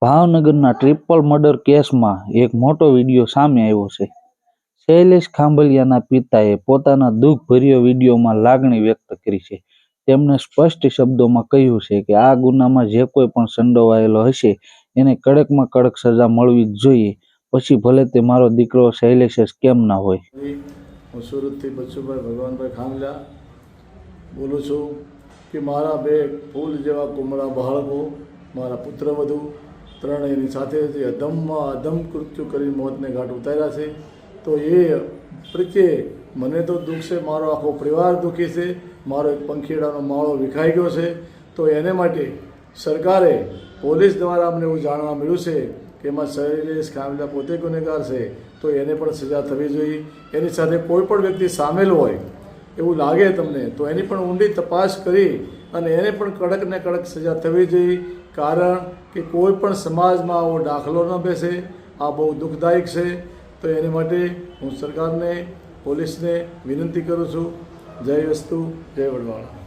ભાવનગરના triple murder કેસમાં એક મોટો વિડીયો સામે આવ્યો છે. શૈલેષ ખાંભલિયાના પિતાએ પોતાના દુઃખભર્યા વિડીયોમાં લાગણી વ્યક્ત કરી છે. તેમણે સ્પષ્ટ શબ્દોમાં કહ્યું છે કે આ ગુનામાં જે કોઈ પણ સંડોવાયેલો હશે એને કડકમાં કડક સજા મળવી જ જોઈએ, પછી ભલે તે મારો દીકરો શૈલેષ જ કેમ ના હોય. હું સુરતથી બચ્ચુભાઈ ભગવાનભાઈ ખાંભલિયા બોલું છું કે મારા બે ફૂલ જેવા કુમળા બાળકો, મારા પુત્રવધુ ત્રણેયની સાથે જે અધમમાં અધમ કૃત્યુ કરી મોતને ઘાટ ઉતાર્યા છે, તો એ પ્રત્યે મને તો દુઃખ છે, મારો આખો પરિવાર દુઃખી છે, મારો એક પંખીડાનો માળો વિખાઈ ગયો છે. તો એને માટે સરકારે પોલીસ દ્વારા અમને એવું જાણવા મળ્યું છે કે એમાં શૈલેષ ખાંભલિયા પોતે ગુનેગાર છે, તો એને પણ સજા થવી જોઈએ. એની સાથે કોઈ પણ વ્યક્તિ સામેલ હોય એવું લાગે તમને તો એની પણ ઊંડી તપાસ કરી અને એને પણ કડક ને કડક સજા થવી જોઈએ. કારણ કે કોઈ પણ સમાજમાં આવો દાખલો ન બેસે, આ બહુ દુઃખદાયક છે. તો એની માટે હું સરકારને, પોલીસને વિનંતી કરું છું. જય વસ્તુ, જય વડવાળા.